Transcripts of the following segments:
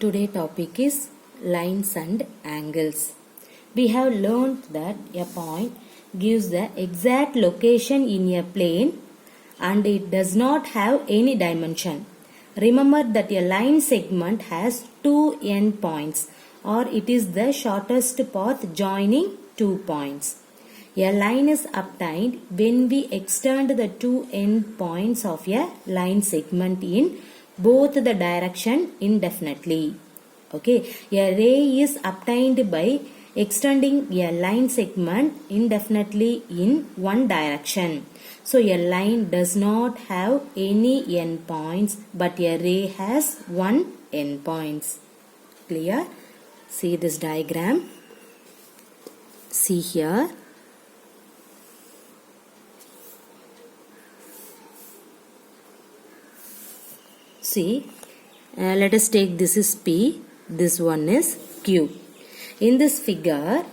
Today topic is lines and angles. We have learned that a point gives the exact location in a plane and it does not have any dimension. Remember that a line segment has two endpoints, or it is the shortest path joining two points. A line is obtained when we extend the two endpoints of a line segment in both the direction indefinitely. Okay, a ray is obtained by extending a line segment indefinitely in one direction. So a line does not have any endpoints, but a ray has one endpoints. Clear? See this diagram. See here. See, let us take this is P, this one is Q. In this figure,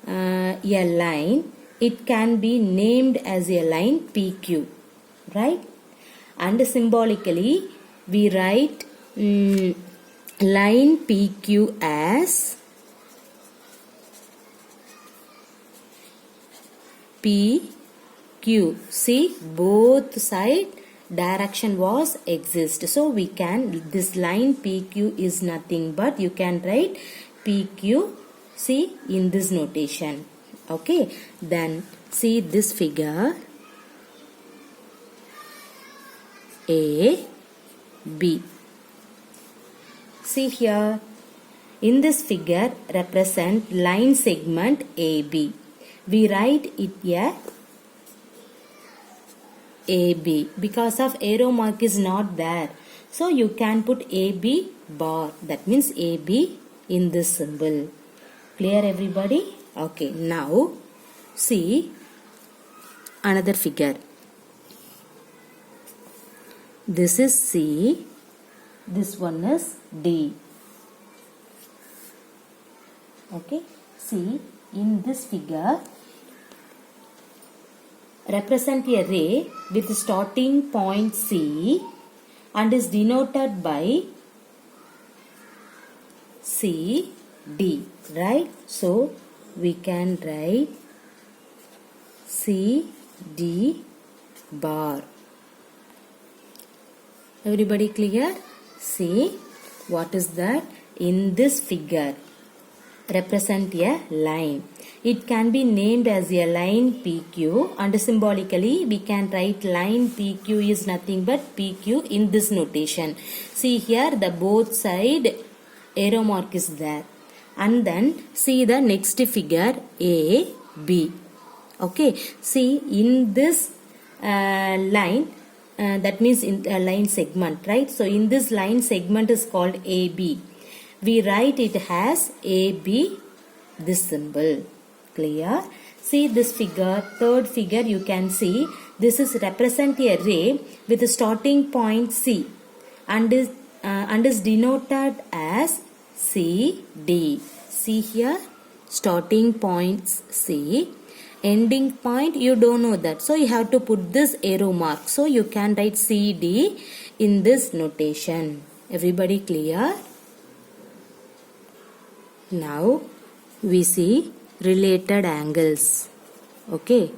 a line, it can be named as a line PQ, right? And symbolically, we write line PQ as PQ. See, both sides direction was exist, so we can, this line PQ is nothing but you can write PQ, see, in this notation. Okay, then see this figure A, B. See here, in this figure represent line segment AB. We write it a AB because of arrow mark is not there. So you can put AB bar. That means AB in this symbol. Clear everybody? Okay. Now see another figure. This is C. This one is D. Okay. See, in this figure represent a ray with starting point C and is denoted by C, D, right? So we can write C, D bar. Everybody clear? See, what is that? In this figure represent a line. It can be named as a line PQ, and symbolically we can write line PQ is nothing but PQ in this notation. See here, the both side arrow mark is there. And then see the next figure A, B. Okay, see in this line, that means in a line segment, right? So in this line segment is called AB. We write it as AB, this symbol. Clear? See this figure, third figure you can see, this is represent a ray with a starting point C and is denoted as CD. See here, starting points C, ending point you don't know that, so you have to put this arrow mark. So you can write CD in this notation. Everybody clear? Now we see related angles. Okay.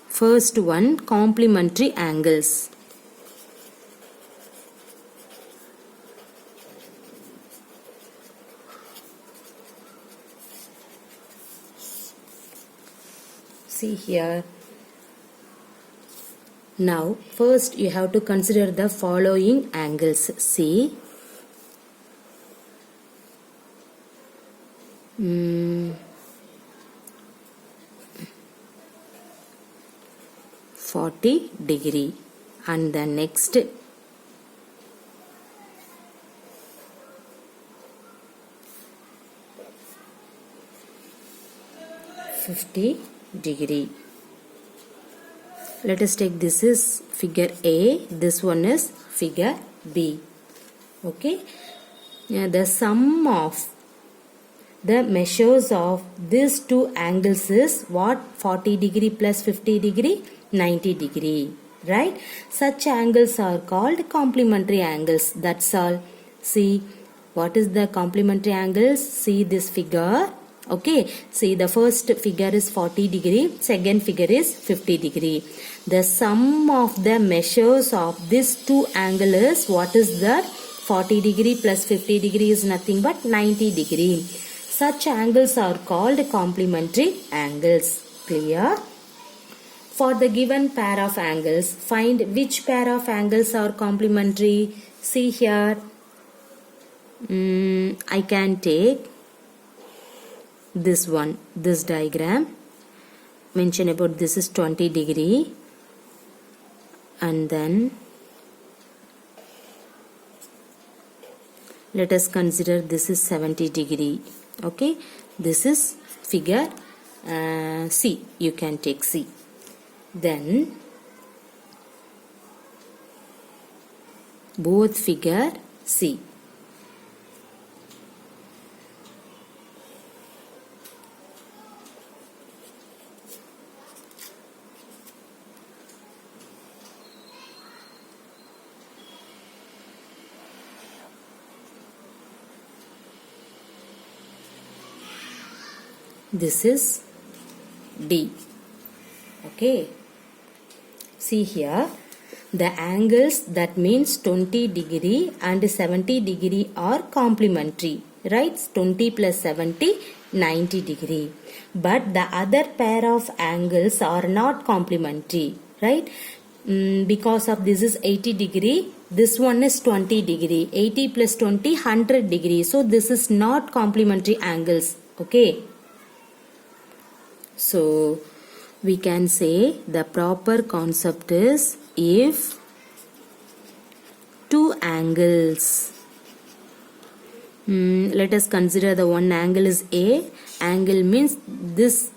First one, complementary angles. See here. Now, first you have to consider the following angles. See, 40 degree, and the next 50 degree. Let us take, this is figure A, this one is figure B. Okay, the sum of the measures of these two angles is what? 40 degree plus 50 degree, 90 degree. right? Such angles are called complementary angles. That's all. See, what is the complementary angles? See this figure. Okay, see the first figure is 40 degree, second figure is 50 degree. The sum of the measures of these two angles is, what is that? 40 degree plus 50 degree is nothing but 90 degree. Such angles are called complementary angles. Clear? For the given pair of angles, find which pair of angles are complementary. See here, I can take this one, this diagram. Mention about this is 20 degree, and then let us consider this is 70 degree. Okay, this is figure C. You can take C. Then both figure C. This is D. Okay. See here, the angles that means 20 degree and 70 degree are complementary, right? 20 plus 70, 90 degree. But the other pair of angles are not complementary, right? Because of this is 80 degree, this one is 20 degree. 80 plus 20, 100 degree. So this is not complementary angles. Okay. So we can say the proper concept is, if two angles, let us consider the one angle is A. Angle means this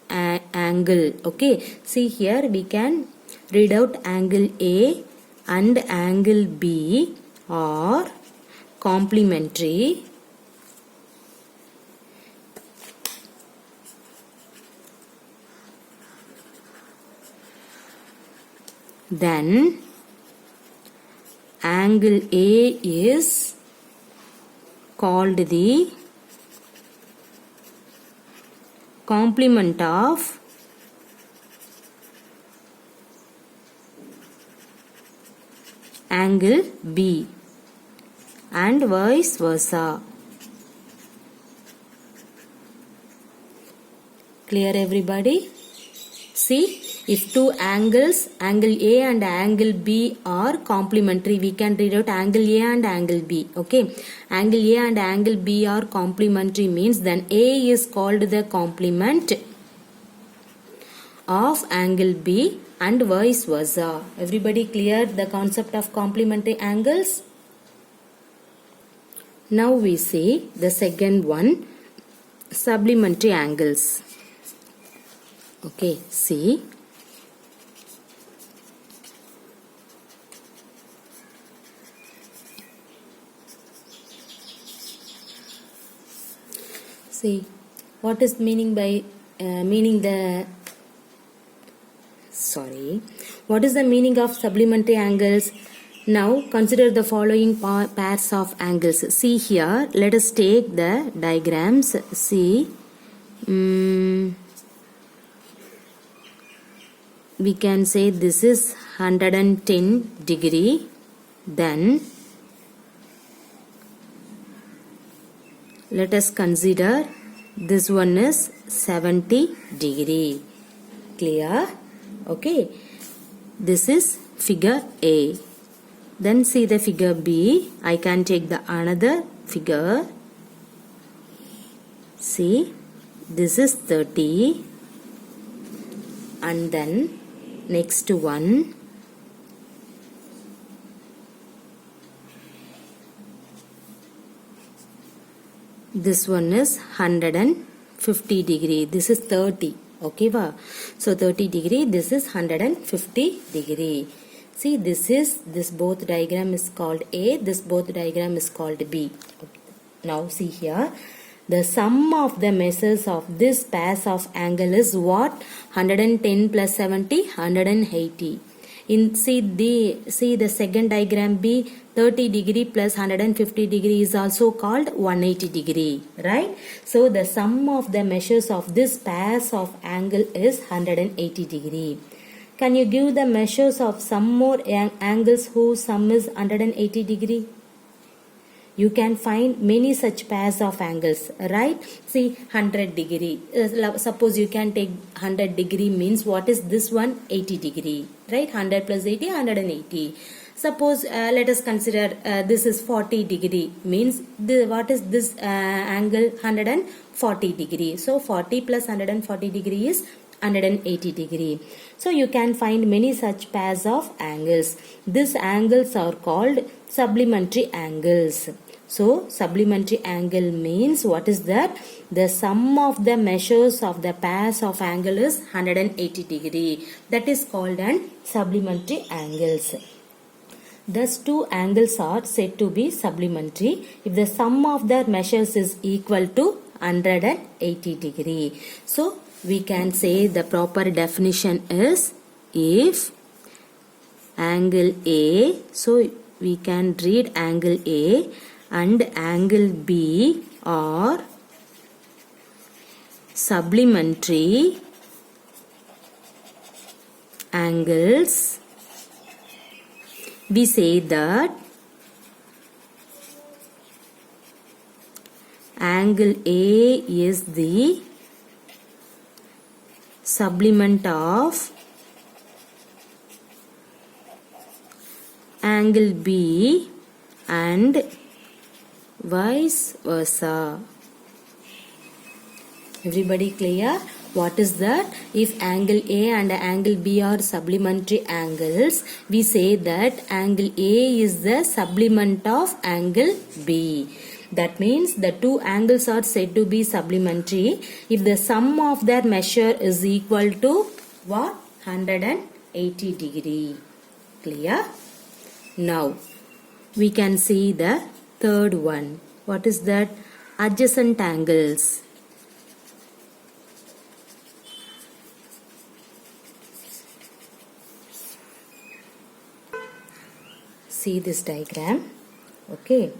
angle. Okay, see here we can read out angle A and angle B are complementary. Then angle A is called the complement of angle B and vice versa. Clear everybody? See, if two angles, angle A and angle B are complementary, we can read out angle A and angle B. Okay, angle A and angle B are complementary means then A is called the complement of angle B and vice versa. Everybody clear the concept of complementary angles? Now we see the second one, supplementary angles. Okay, see. See, what is meaning by what is the meaning of supplementary angles? Now consider the following pairs of angles. See here, let us take the diagrams. See, we can say this is 110 degree, then let us consider this one is 70 degree. Clear? Okay. This is figure A. Then see the figure B. I can take the another figure. See, this is 30. And then next one. This one is 150 degree. This is 30. Okay, va? So 30 degree. This is 150 degree. See, this both diagram is called A. This both diagram is called B. Okay. Now see here. The sum of the measures of this pairs of angle is what? 110 plus 70, 180. See the second diagram B, 30 degree plus 150 degree is also called 180 degree, right? So the sum of the measures of this pairs of angle is 180 degree. Can you give the measures of some more angles whose sum is 180 degree? You can find many such pairs of angles, right? See, 100 degree. Suppose you can take 100 degree means what is this one? 80 degree, right? 100 plus 80, 180. Suppose let us consider this is 40 degree means what is this angle? 140 degree. So 40 plus 140 degree is 180 degree. So you can find many such pairs of angles. These angles are called supplementary angles. So supplementary angle means what is that? The sum of the measures of the pairs of angle is 180 degree. That is called an supplementary angles. Thus two angles are said to be supplementary if the sum of their measures is equal to 180 degree. So we can say the proper definition is if angle A, so we can read angle A and angle B are supplementary angles, we say that angle A is the supplement of angle B and vice versa. Everybody clear? What is that? If angle A and angle B are supplementary angles, we say that angle A is the supplement of angle B. That means the two angles are said to be supplementary if the sum of their measure is equal to what? 180 degree. Clear? Now we can see the third one. What is that? Adjacent angles. See this diagram. Okay.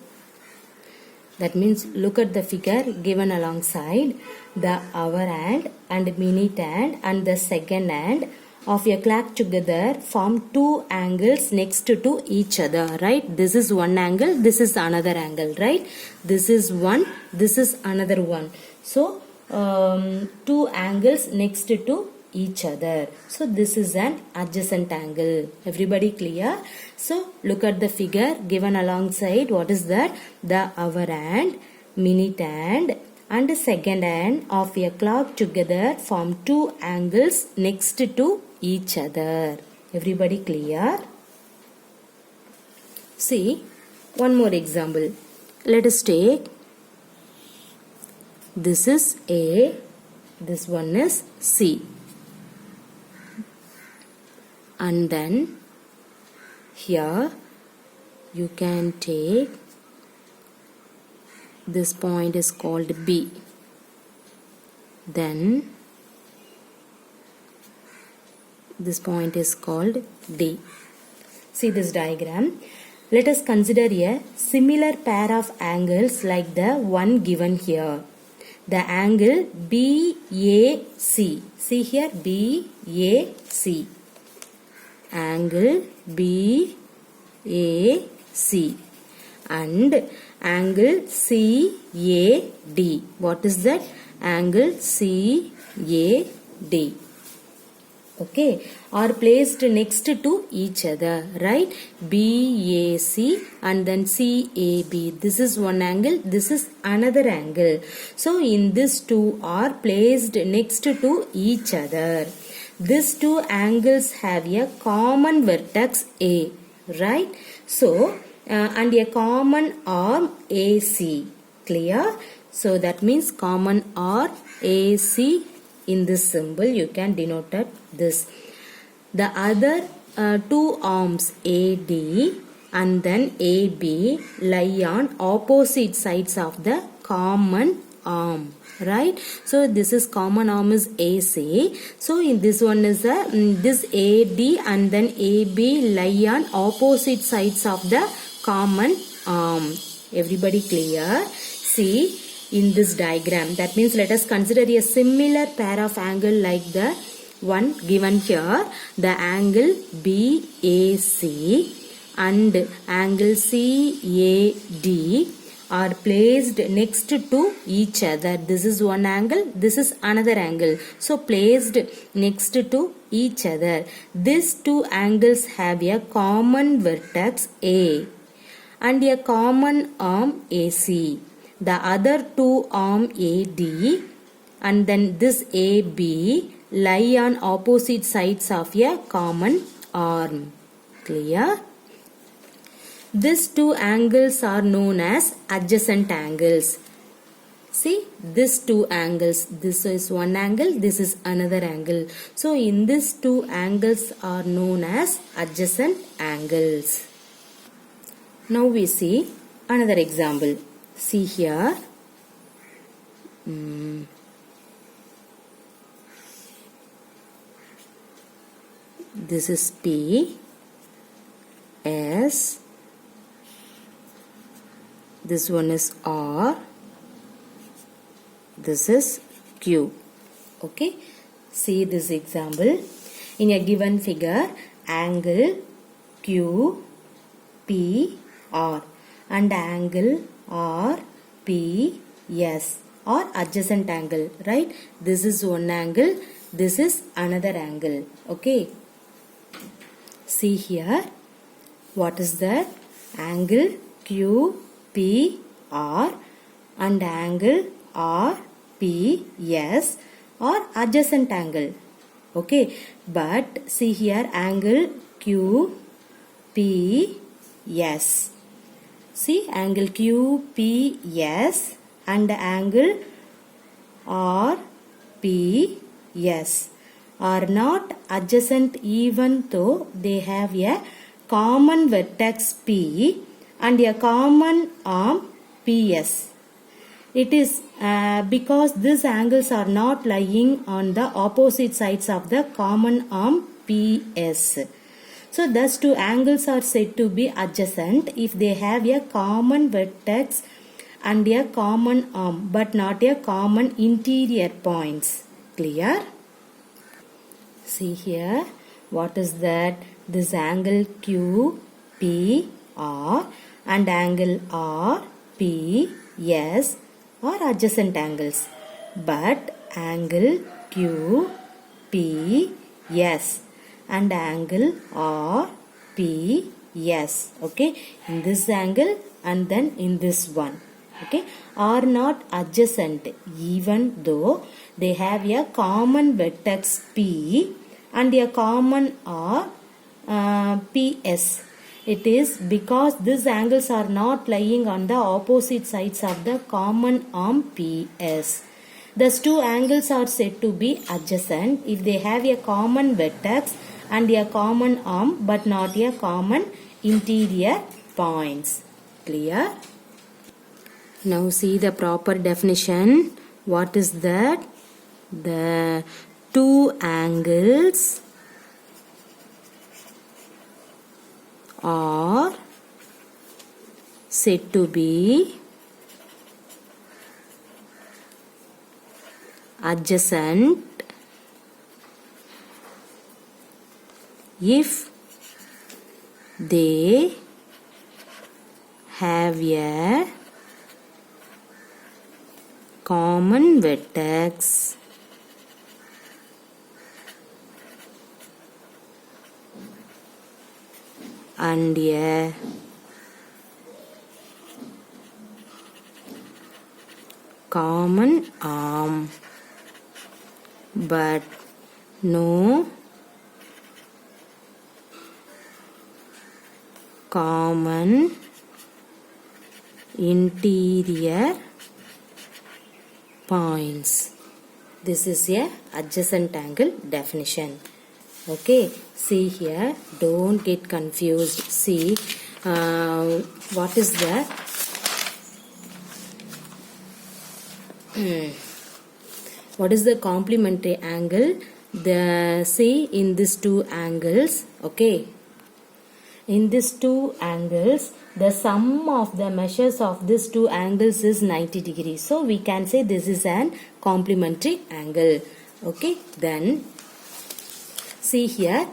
That means look at the figure given alongside the hour hand and minute hand and the second hand of a clock together form two angles next to each other, right? This is one angle, this is another angle, right? This is one, this is another one. So two angles next to each other. So this is an adjacent angle. Everybody clear? So look at the figure given alongside. What is that? The hour hand, minute hand and second hand of a clock together form two angles next to each other. Everybody clear? See one more example. Let us take this is A, this one is C. And then here you can take this point is called B. Then this point is called D. See this diagram. Let us consider a similar pair of angles like the one given here. The angle BAC. See here BAC. Angle BAC and angle CAD. What is that? Angle CAD. Okay, are placed next to each other, right? BAC and then CAB. This is one angle, this is another angle. So in this two are placed next to each other. These two angles have a common vertex A, right? So and a common arm AC. Clear? So that means common arm AC. In this symbol you can denote this. The other two arms AD and then AB lie on opposite sides of the common arm, right? So this is common arm is AC. So in this one is this AD and then AB lie on opposite sides of the common arm. Everybody clear? See in this diagram, that means let us consider a similar pair of angle like the one given here. The angle BAC and angle CAD are placed next to each other. This is one angle, this is another angle. So placed next to each other. These two angles have a common vertex A and a common arm AC. The other two arm AD and then this AB lie on opposite sides of a common arm. Clear? These two angles are known as adjacent angles. See, these two angles, this is one angle, this is another angle. So in these two angles are known as adjacent angles. Now we see another example. See here. This is P, S, this one is R, this is Q. Okay, see this example. In a given figure, angle Q, P, R and angle R, P, S or adjacent angle, right? This is one angle, this is another angle. Okay, see here, what is that? Angle Q, P, R and angle R, P, S or adjacent angle. Okay, but see here, angle Q, P, S. See, angle Q, P, S and angle R, P, S are not adjacent even though they have a common vertex P and a common arm PS. It is because these angles are not lying on the opposite sides of the common arm PS. So thus two angles are said to be adjacent if they have a common vertex and a common arm but not a common interior points. Clear? See here, what is that? This angle Q, P, R and angle R, P, S are adjacent angles. But angle Q, P, S and angle R, P, S, okay, in this angle and then in this one, okay, are not adjacent even though they have a common vertex P and a common R, PS. It is because these angles are not lying on the opposite sides of the common arm PS. Thus two angles are said to be adjacent if they have a common vertex and a common arm but not a common interior points. Clear? Now see the proper definition. What is that? The two angles are said to be adjacent if they have a common vertex and a common arm but no common interior points. This is a adjacent angle definition. Okay, see here, don't get confused. See what is the What is the complementary angle? The see in these two angles, okay, in these two angles the sum of the measures of these two angles is 90 degrees, so we can say this is an complementary angle. Okay, then see here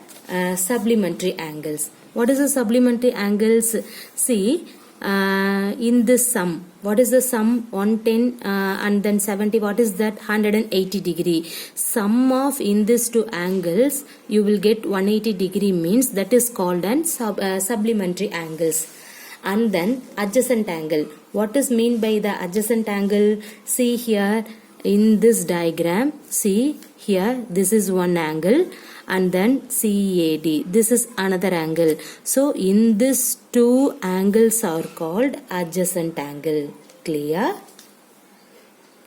supplementary angles. What is the supplementary angles? See in this sum, what is the sum? 110 and then 70, what is that? 180 degree. Sum of in these two angles you will get 180 degree, means that is called an supplementary angles. And then adjacent angle. What is mean by the adjacent angle? See here in this diagram, see here, this is one angle and then CAD, this is another angle. So in these two angles are called adjacent angle. Clear?